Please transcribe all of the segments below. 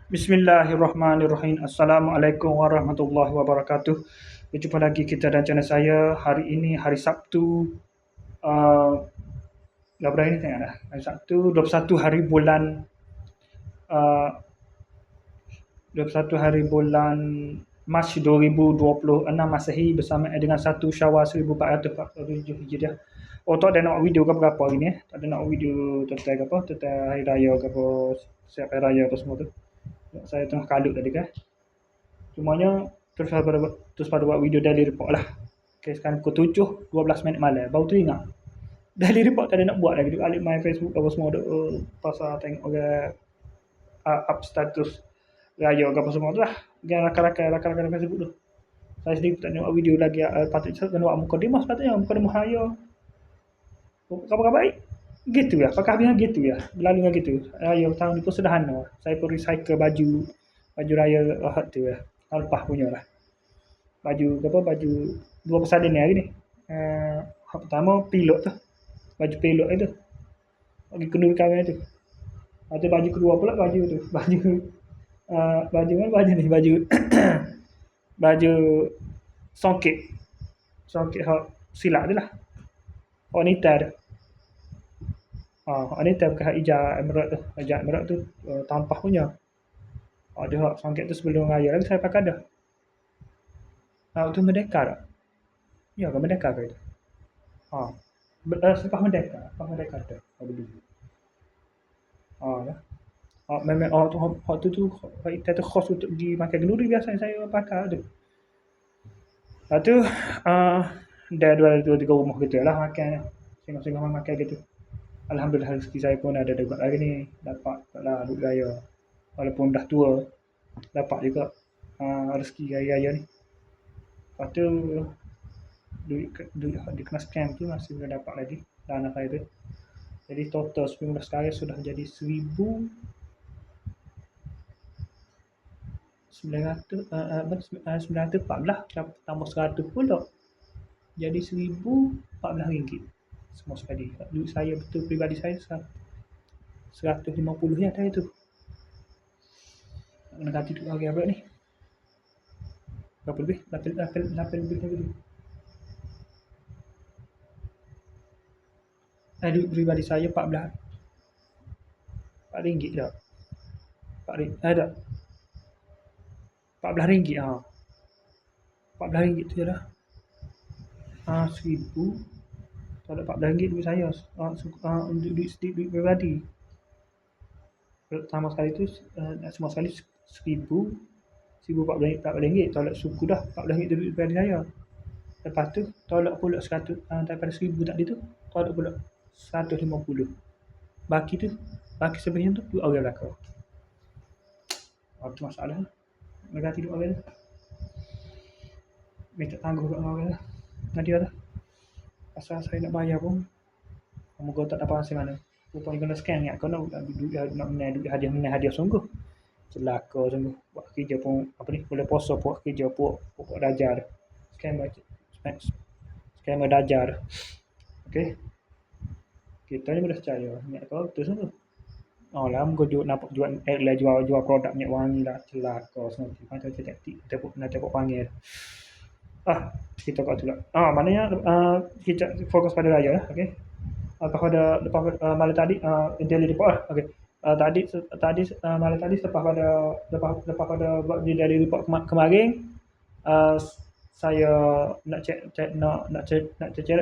Bismillahirrahmanirrahim. Assalamualaikum warahmatullahi wabarakatuh. Berjumpa lagi kita dan channel saya. Hari ini hari Sabtu. Berapa hari ni tengok dah. Hari Sabtu 21 hari bulan uh, 21 hari bulan Mac 2026 Masehi bersama dengan 1 Syawal 1447 Hijriah. Oh, tak ada nak video ke berapa hari ni. Tak ada nak video tentang apa, tentang hari raya ke apa, siap hari raya apa semua tu. Saya tengah kalut tadi kan. Cumanya terus pada buat video daily report lah. Okay, sekarang pukul 7, 12 minit malam. Baru teringat. Daily report tak ada nak buat lagi. Alik main Facebook apa semua tu. Pasal tengok orang up status raya ke apa semua tu lah. Dengan rakan-rakan Facebook tu. Saya sendiri tak nak buat video lagi. Patutnya saya nak buat muka demo sepatutnya. Muka demo raya. Khabar baik? Gitu ya. Pakai habisnya gitu ya. Berlalu dengan gitu. Raya tahun ni pun sederhana. Saya pun recycle baju raya hot tu ya. Alpah punya lah. Baju apa, baju dua persalinan ni hari ni. Pertama pilot tu. Baju pilot itu. Bagi kenduri kahwin tu. Lepas tu baju kedua pula baju tu. Baju mana baju ni? Baju baju songkit. Songkit hak silat tu lah. Wanita tu. Wanita bukan hak hijab emerald tu. Hijab emerald tu tampah punya. Dia hak songkit tu sebelum raya lagi saya pakai dah. Tu Merdeka tak? Ya ke Merdeka ke itu? Selepas Merdeka. Lepas Merdeka tu. Dulu. Lah. Memang hak tu kita tu khas untuk dimakan kenduri biasa saya pakai tu. Lepas tu dah 2-3 rumah gitu lah makan. Singgung-singgung makan gitu. Alhamdulillah rezeki saya pun ada juga lagi ni. Dapat lah duit raya. Walaupun dah tua. Dapat juga rezeki raya ni. Lepas tu duit di kena scam tu masih belum dapat lagi dana saya tu. Jadi total 19 kali sudah jadi 914 tambah 100 pula. Jadi 1014 ringgit semua sekali. Duit saya betul pribadi saya 150 je tadi tu. Nak ganti duit hari apa ni? Berapa lebih? 8 lebih lagi tu. Duit pribadi saya 14 ringgit dah. 4 ringgit. Tak. 14 ringgit 14 ringgit tu je dah. 1000 tak ada 14 ringgit duit saya. Untuk duit pribadi. Pertama sekali tu semua sekali 1014 ringgit. Tolak suku dah 14 ringgit duit pribadi saya. Lepas tu tolak pula 100 daripada 1000 tadi tu tolak pula 150. Baki sebenarnya tu duit orang belakang. Itu masalah. Nak ganti duit orang tu. Minta tangguh kat orang tu. Nanti dah. Pasal saya nak bayar pun moga tak dapat hasil mana. Rupanya kena scan ingat kau nak duit hadiah sungguh. Celaka sungguh. Buat kerja pun boleh poso buat kerja buat dajar. Scammer dajar. Okey. Kita ni boleh percaya. Ingat kau betul sungguh. Lah muka nampak jual produk minyak wangi lah. Celaka sungguh. Macam tepuk panggil. Kita kat tu lah. Maknanya kita fokus pada raya lah. Okey. Lepas malam tadi daily report lah. Okey. Tadi malam tadi lepas pada buat daily report kemarin saya nak cek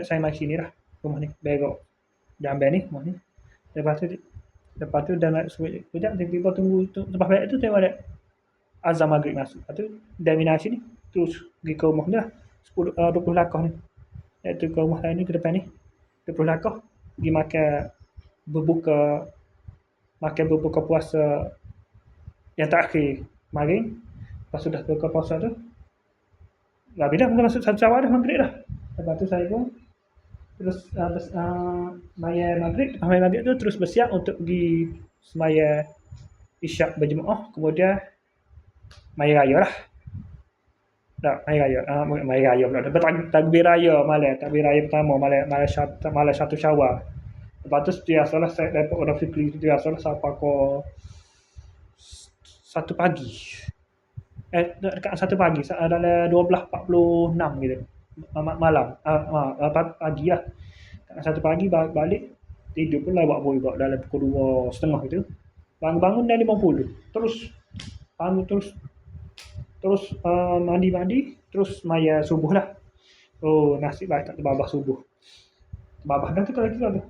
saya mai sini lah rumah ni Berok Jamban ni rumah ni. Lepas tu dah nak sekejap tiba-tiba tunggu lepas balik tu tengok ada azan maghrib masuk. Lepas tu dah minat sini terus pergi ke rumah ni lah 20 langkah ni. Iaitu ke rumah lain ni ke depan ni 20 langkah pergi makan berbuka puasa yang terakhir kemarin. Lepas sudah berbuka puasa tu habis dah mula masuk 1 Syawal dah maghrib dah. Lepas tu saya pun terus sembahyang maghrib tu terus bersiap untuk pergi sembahyang isyak berjemaah, kemudian maya raya lah. Maya raya pula. Takbir raya malam. Takbir raya pertama malam 1 Syawal. Lepas tu biasalah saya dapat orang fikri biasalah siapa ko 1 pagi. Dekat 1 pagi, dalam 12.46 gitu. Malam. Pagi lah. Dekat 1 pagi balik, tidur pula buat boy buat dalam pukul 2.30 gitu. Bangun-bangun dah 50. Terus bangun terus mandi-mandi, terus maya subuh lah. Oh, nasib baik tak terbabah subuh. Terbabah dah tu kalau kita tu.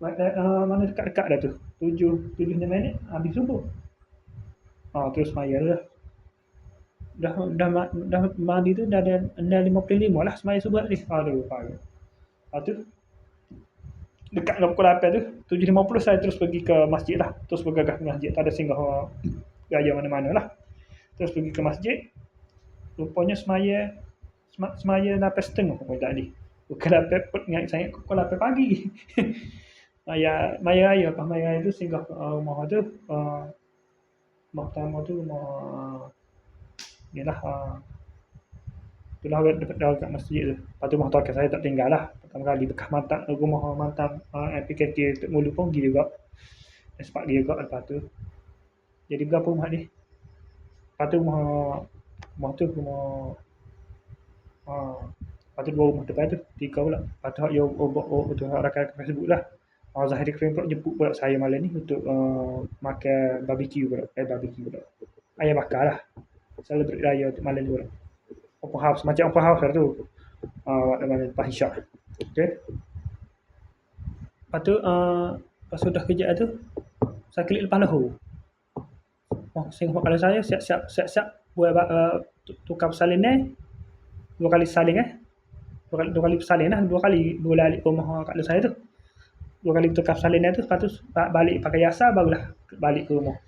Mana dekat-dekat dah tu. 7 minit habis subuh. Terus maya lah. Dah mandi tu dah 55 lah semaya subuh tadi. Aduh, pagi. Lepas tu dekat dengan pukul 8 tu 7.50 saya terus pergi ke masjid lah. Terus bergegas ke masjid. Tak ada singgah gaya mana-mana lah. Terus pergi ke masjid. Rupanya semaya 8.30 pun tadi. Pukul 8 ingat saya pukul 8 pagi. Maya raya tu singgah rumah tu. Rumah pertama tu rumah yalah itulah dekat masjid tu. Lepas tu rumah tokek saya tak tinggal lah. Pertama kali bekas rumah mantan PKT Tok Mulu pun pergi juga. Sempat pergi juga lepas tu. Jadi berapa rumah ni? Lepas tu rumah tu rumah lepas tu 2 rumah depan tu 3 pula. Lepas tu tu rakan Facebook lah. Zahiri Krim pula jemput pula saya malam ni untuk makan barbecue pula. Ayam bakar lah. Celebrate raya untuk malam ni pula. Open house. Macam open house lah tu. Waktu malam lepas Isyak. Okay. Lepas tu lepas sudah kerja tu saya klik lepas lahu. Singapura kalau saya siap-siap buat tukar persalinan 2 kali saling 2 kali bersalin lah 2 kali balik rumah kat saya tu 2 kali tukar persalinan tu. Lepas tu balik pakai yasa barulah balik ke rumah.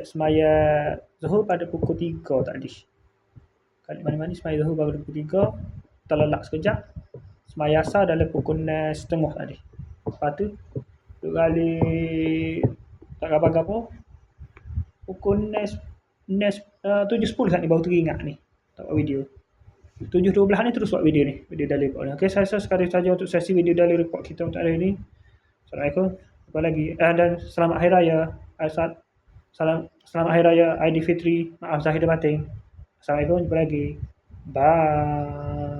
Semaya Zuhur pada pukul 3 tadi. Kali mandi-mandi semaya Zuhur baru pukul 3. Terlelap sekejap. Semaya Asar dalam pukul 6.30 tadi. Lepas tu 2 kali tak apa-apa. Pukul 7.10 saat ni baru teringat ni. Tak buat video. 7.12 ni terus buat video ni. Video daily report ni. Okay, saya rasa sekali saja untuk sesi video daily report kita untuk hari ini. Assalamualaikum. Apa lagi? Dan selamat Hari Raya. Selamat Hari Raya Aidilfitri. Maaf Zahir dan Batin. Assalamualaikum. Jumpa lagi. Bye.